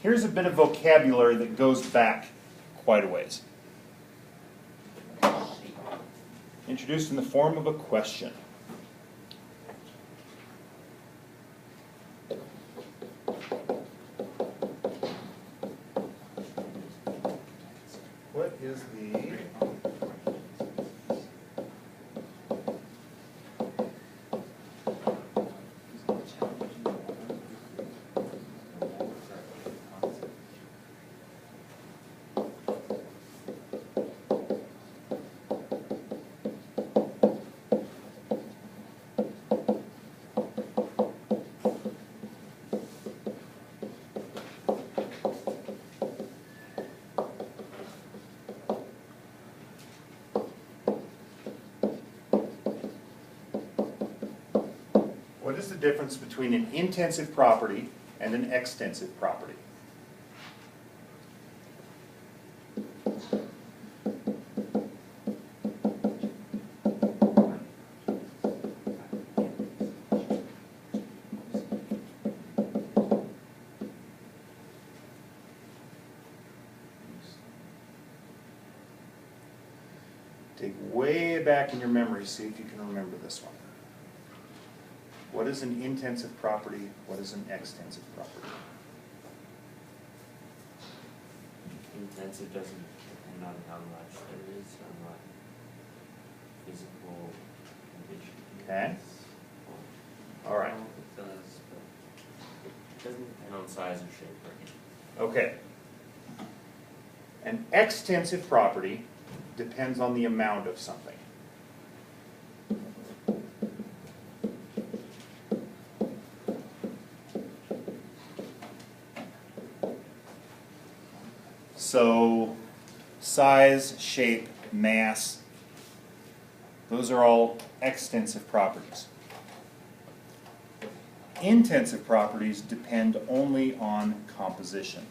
here's a bit of vocabulary that goes back quite a ways. Introduced in the form of a question. What is the What is the difference between an intensive property and an extensive property? Dig way back in your memory, see if you can remember this one. What is an intensive property? What is an extensive property? Intensive doesn't depend on how much there is, on what physical condition. Okay. All right. Well, it does, but it doesn't depend on size or shape or anything. Okay. An extensive property depends on the amount of something. So, size, shape, mass, those are all extensive properties. Intensive properties depend only on composition.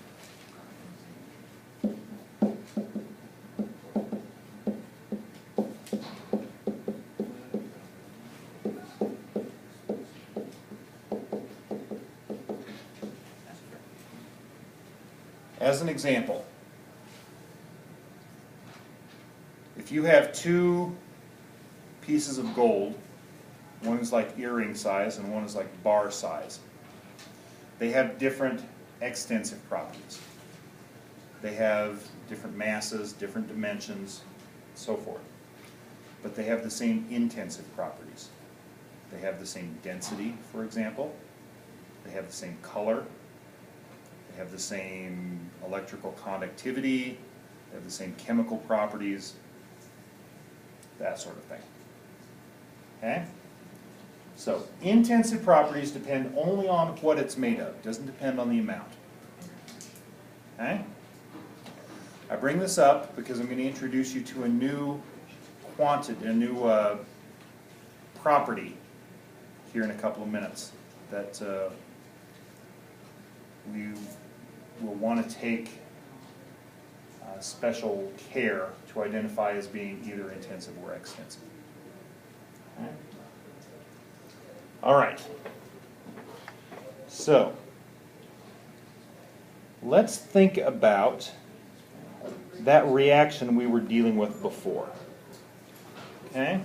As an example, if you have two pieces of gold, one is like earring size and one is like bar size, they have different extensive properties. They have different masses, different dimensions, so forth. But they have the same intensive properties. They have the same density, for example. They have the same color. They have the same electrical conductivity. They have the same chemical properties. That sort of thing. Okay? So, intensive properties depend only on what it's made of. It doesn't depend on the amount. Okay? I bring this up because I'm going to introduce you to a new quantity, a new property here in a couple of minutes that we will want to take special care to identify as being either intensive or extensive. Okay. All right. So, let's think about that reaction we were dealing with before. Okay?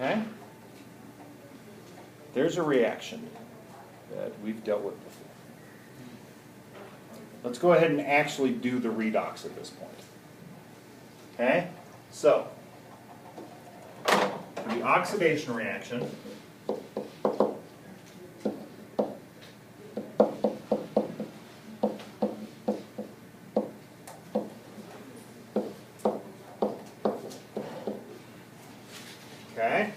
Okay? There's a reaction that we've dealt with before. Let's go ahead and actually do the redox at this point. Okay? So, for the oxidation reaction, okay?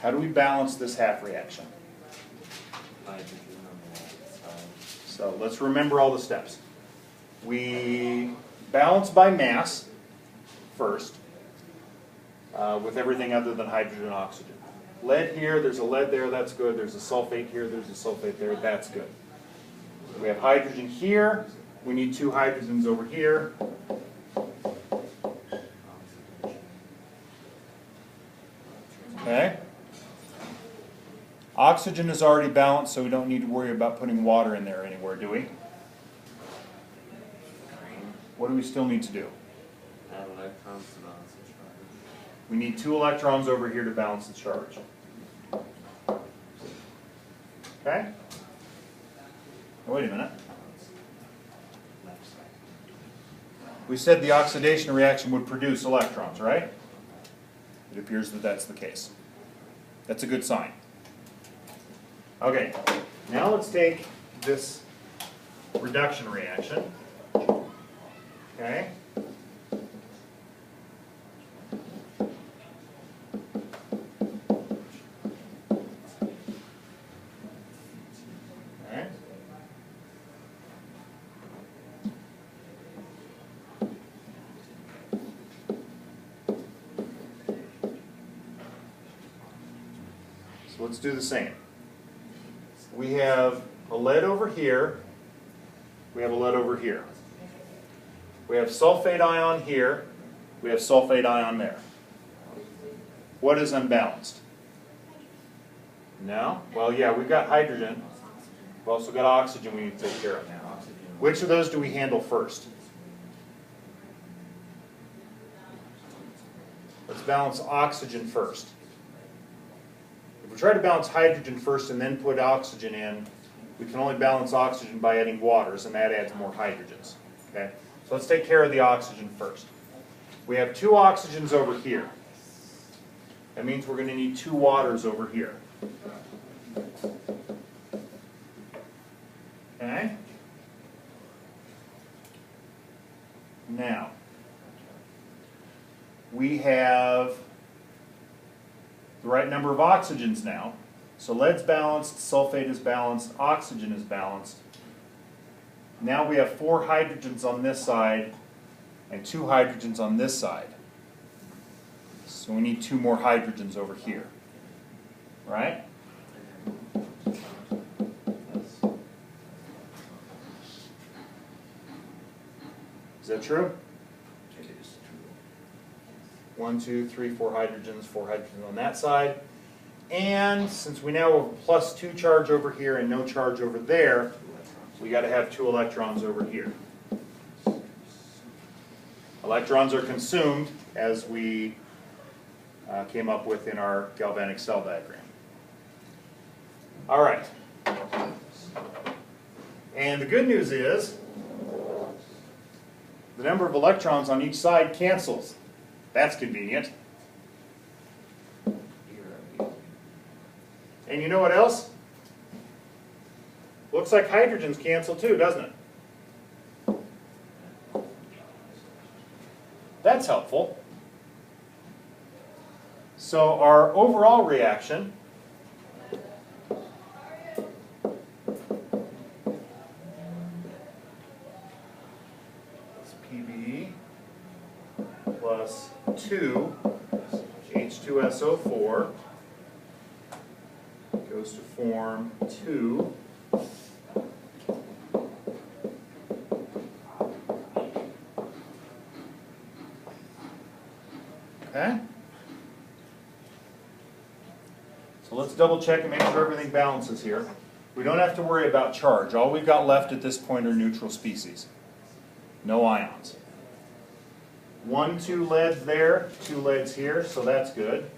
How do we balance this half reaction? Hydrogen on the side. So let's remember all the steps. We balance by mass first. with everything other than hydrogen and oxygen. Lead here, there's a lead there, that's good. There's a sulfate here, there's a sulfate there, that's good. We have hydrogen here. We need 2 hydrogens over here. Okay. Oxygen is already balanced, so we don't need to worry about putting water in there anywhere, do we? What do we still need to do? Add electrons to balance the charge. We need 2 electrons over here to balance the charge. Okay? Oh, wait a minute. We said the oxidation reaction would produce electrons, right? It appears that that's the case. That's a good sign. Okay, now let's take this reduction reaction. Okay? Alright. So let's do the same. We have a lead over here. We have a lead over here. We have sulfate ion here. We have sulfate ion there. What is unbalanced? No? Well, yeah, we've got hydrogen. We've also got oxygen we need to take care of now. Which of those do we handle first? Let's balance oxygen first. If we try to balance hydrogen first and then put oxygen in, we can only balance oxygen by adding waters, and that adds more hydrogens. Okay? So let's take care of the oxygen first. We have 2 oxygens over here. That means we're going to need 2 waters over here. Okay? Now, we have the right number of oxygens now. So lead's balanced, sulfate is balanced, oxygen is balanced. Now we have 4 hydrogens on this side and 2 hydrogens on this side. So we need 2 more hydrogens over here. Right? Is that true? It is true. 1, 2, 3, 4 hydrogens, 4 hydrogens on that side. And since we now have a +2 charge over here and no charge over there, we got to have 2 electrons over here. Electrons are consumed as we came up with in our galvanic cell diagram. All right. And the good news is the number of electrons on each side cancels. That's convenient. And you know what else? Looks like hydrogens cancel too, doesn't it? That's helpful. So our overall reaction is Pb plus 2 H2SO4 goes to form 2 okay? So let's double check and make sure everything balances here. We don't have to worry about charge. All we've got left at this point are neutral species. No ions. 1, 2 leads there, 2 leads here, so that's good.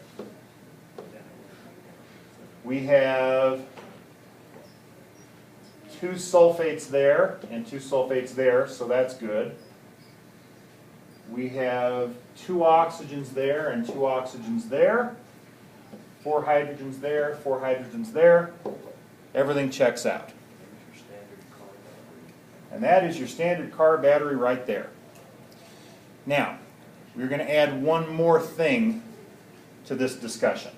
We have 2 sulfates there and 2 sulfates there, so that's good. We have 2 oxygens there and 2 oxygens there. 4 hydrogens there, 4 hydrogens there. Everything checks out. And that is your standard car battery right there. Now, we're going to add one more thing to this discussion.